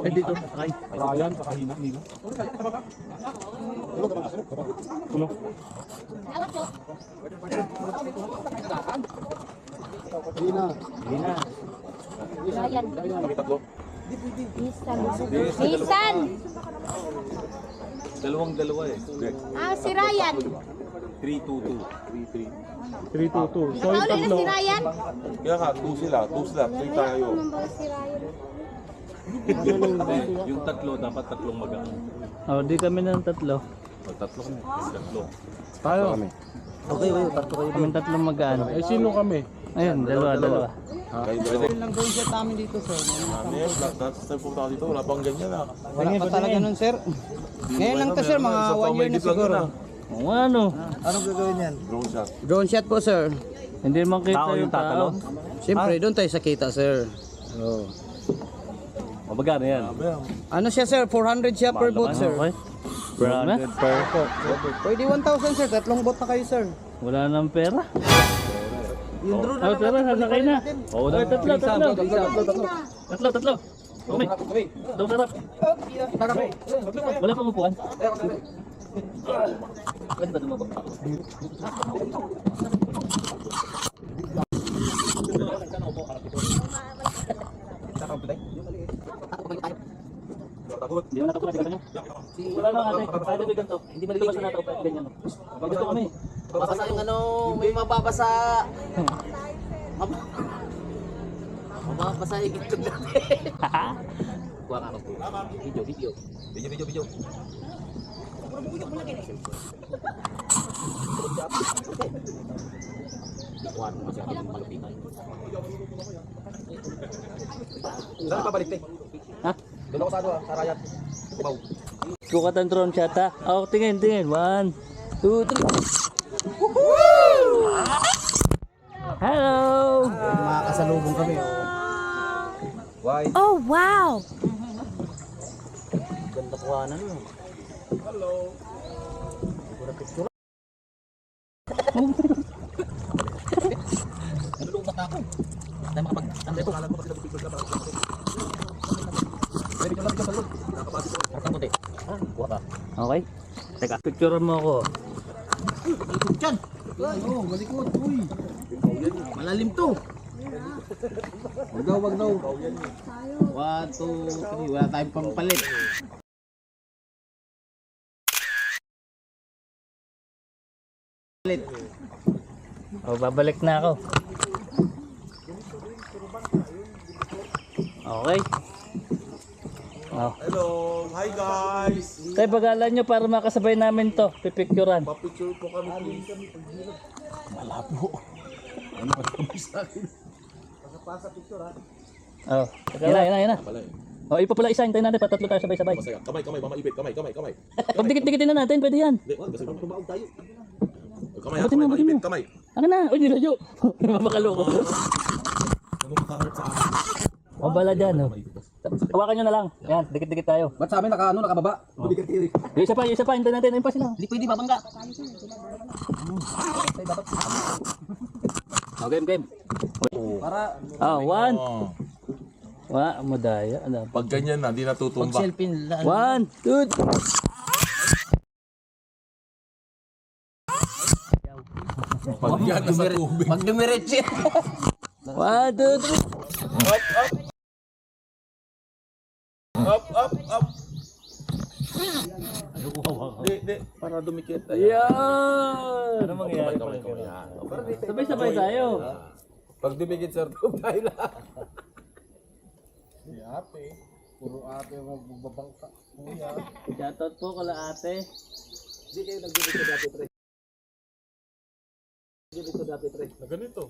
Dito, sakay. Ryan, kakahina, Nino. Tulo. Lina. Ryan. Kami tatlo. Nisan. Dalawa eh. Ah, si Ryan. 322. 322. So yung Nakauli na tatlo. si Ryan. Kaya nga, 2 sila. 3 tayo. Number si Ryan. Yung tatlo, dapat tatlong magaan. Oh, di kami ng tatlo. Tatlo. Tayo. Okay, tatlo kayo. Kami tatlong magaan. Eh, sino kami? Ayun, dalawa. Pwede. Lang going set namin dito, sir. Last time pumunta ako dito, wala pang ganyan ah. Wala pa talaga nun, sir. Ngayon lang to, sir. Mga 1 year na siguro. O ano? Anong gagawin yan? Drone shot. Drone shot po, sir. Hindi man kita yung tao. Siyempre, doon tayo sa kita, sir. Oh. O magkano yan? Ano siya, sir? 400 siya per boat, sir. Okay. 400 per po. Pwede 1,000, sir. Tatlong boat na kayo, sir. Wala nang pera. Yung drone Oh, tara, sasakay na. Oh, tatlo. Kami. Daw sarap. Wala pang upuan. Pwede ba dumabak? Hindi mo natakot na wala lang ate. Pwede ba ganito? Hindi ba nilabas na natakot na ganyan? Gusto kami. Babasa yung ano, may mababasa. Mababasa yung itlog natin. Kuha ka ako. Video. Kuhaan mo kasi ako yung malupitan. Saan pabalik, te? Ha? Doon ako sa ano, sa Rayat. Wow. Kukatan drone shot ha. Oh, tingin. 1, 2, 3. Hello! Makakasalubong kami. Why? Oh, wow. Ganda kuhanan mo. Nalulubat ako. Tayo makapag-anday ko. Alam mo kasi nagpipigil ka para. Pwede ka lang sa loob. Nakapasok ko. Ang puti. Kuha ka. Okay. Teka, picturean mo ako. Diyan. Ay, oh, malikot. Uy. Malalim to. Wag daw. 1, 2, 3. Wala tayong pampalit. Oh, babalik na ako. Okay. Oh. Hello! Hi guys! Tayo pag-alan nyo para makasabay namin to. Pipicturean. Papicture po kami please. Oh. Yan na. Oh, ipa pala isa. Hintayin natin. Patatlo tayo sabay-sabay. Masaya. Kamay, mamaipit. Kamay. Pag dikit-dikitin na natin, pwede yan. Hindi, kasi tumaog tayo. Kamay, Abutin mo. maipit. Kamay. Ano na? Uy, nilayo. Mabakaloko. Ano makaharap sa akin? O bala dyan, oh. Hawakan nyo na lang. Yan, dikit-dikit tayo. Ba't sa amin nakababa? Hindi ka tirik. Yung isa pa. Hintayin natin. Ayun pa sila. Hindi pwede babangga. Oh, game. Para Oh, 1. Madaya. Ano? Pag ganyan na, di natutumba. selfie lang. 1, 2, 3. Pag yan nasa tubig. Pag dumiretso. 1, 2, 3. Up. Di. Para dumikit. Yan! Ano mangyayari? Kamay. Sabay-sabay tayo. Pag dumikit, sir, tayo lang. Si ate. Puro ate ang magbabangka. Kuya. Shoutout po kala ate. Hindi kayo nagdudikit dati, pre. dati, pre. Na ganito.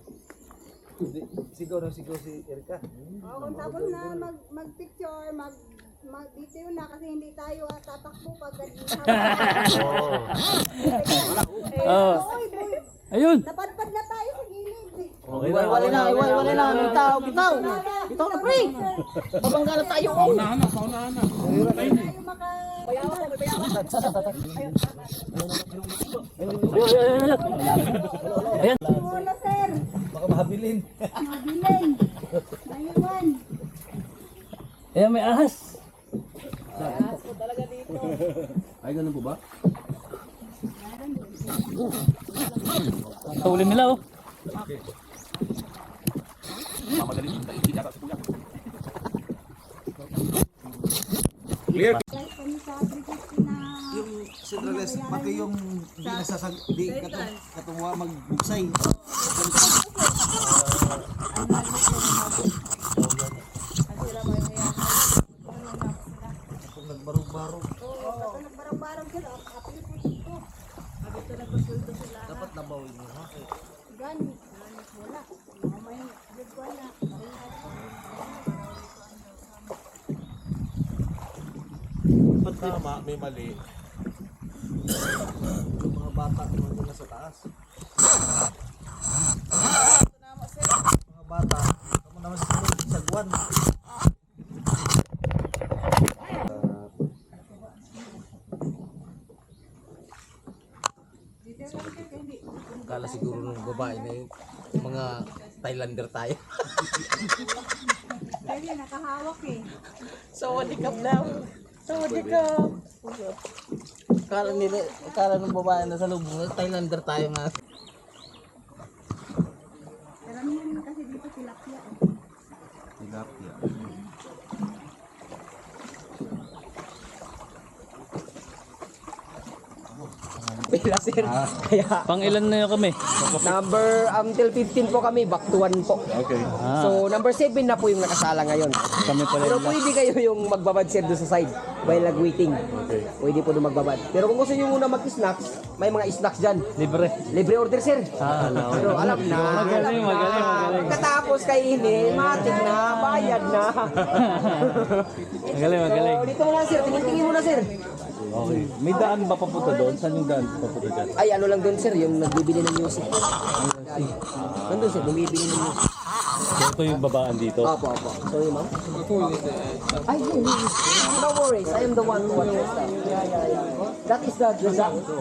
Sigaw na sigaw si Erika. Oo, kung tapos na mag-picture, dito yun na kasi hindi tayo tatakbo pag Oh. Ayun. Napadpad na tayo sa gilid. Iwalay na. Bitaw. Bitaw na, pre. Babangga na tayo. Paunahan na. Tayo maka... Ayan. Wala, sir. Baka mahabilin. Mabilin. Naiwan. Ayan, may ahas. Ay, ganun po ba? Tulin nila, oh. Clear. Kami sa British na... Yung centralist, pati yung di nasasag... Di katungwa magbuksay. Kung nagbarog-barog, Oo, nagbarang-barang sila. Apil po dito. Dito nagpasulto sila. dapat nabawin mo, ha? Ganit wala. Mamaya, wala. Ba't tama, may mali. Yung mga bata naman nila sa taas. Mga bata, kamu naman sa sagwan. Kala siguro ng babae na yung mga Thailander tayo. Kaya nakahawak eh. Kala ng babae na sa lubong, Thailander tayo nga. Karamihan naman kasi dito tilapia. Tilapia. Pila sir. Kaya Pang ilan na yun kami? number until 15 po kami, back to 1 po. Okay. So number 7 na po yung nakasala ngayon. Kami pala Pero yung pwede kayo yung magbabad sir doon sa side while nag-waiting. Pwede po doon magbabad. Pero kung gusto nyo muna mag-snacks, may mga snacks dyan. libre. Libre order sir. Pero alam na. Magaling. Katapos kainin, matik na, bayad na. Magaling. So dito mo lang sir, tingin-tingin mo na sir. Okay. May daan ba papunta doon? Saan yung daan papunta dyan? Ay ano lang doon sir, yung nagbibili ng music. Nandun sir, bumibili ng music. So, ito yung babaan dito. Opo. Sorry, ma'am. Ay, no worries. I am the one who watches that. Yeah. That is the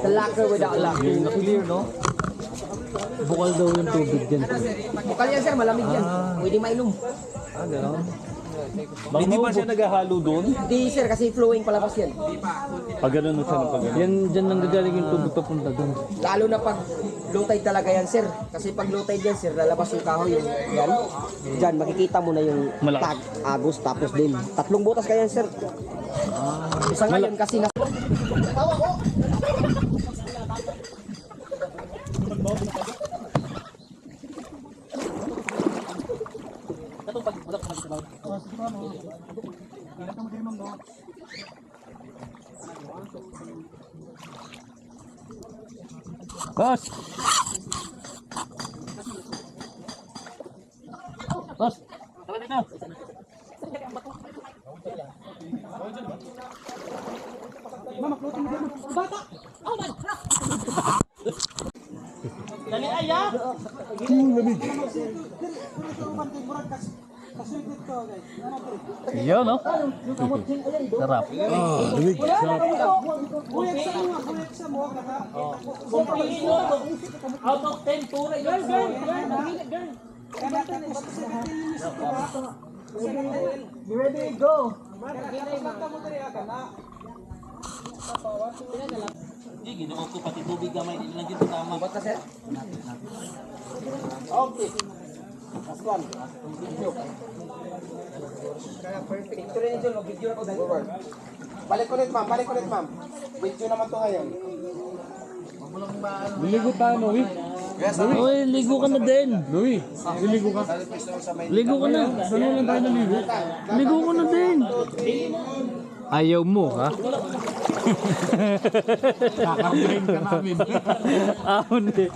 locker without lock. Clear, no? Bukal daw yung tubig dyan. Bukal yan, sir. Malamig yan. Pwede mainom. Gano'n? Hindi ba siya naghahalo doon? Hindi, sir. Kasi flowing palabas yan. Pag gano'n na siya ng pag gano'n. Yan, dyan nang gagaling yung tubig papunta doon. Lalo na pag low tide talaga yan, sir. Kasi pag low tide yan, sir, lalabas yung kahoy yung yan. Diyan, makikita mo na yung Malaki. tag, agos, tapos din. 3 butas kaya yan, sir. Isa ngayon kasi na... Boss! Boss! Tara dito! Dali aya! Yo, no? Sarap. Lamig. Sarap. Out of 10, pura yun. Ready, go! Hindi, ginuot ko pati tubig gamay. Hindi lang dito tama. Buat ka, sir? Okay. Last one. Kaya perfect. Picture niyo dyan, mag-video na ko dahil. Balik ulit, ma'am. Video naman to ngayon. Niligo tayo, Noe. Uy, ligo ka na din. Noe, niligo ka. Ligo ka na. Saan lang tayo naligo? Ligo ka na din. Ayaw mo, ha? Kakampihin ka namin. Ahon eh.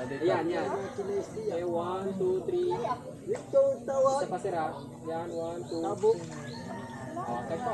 Ayan, yan. Okay, 1, 2, 3. Isa pa sir ha. Yan, 1, 2. Okay po.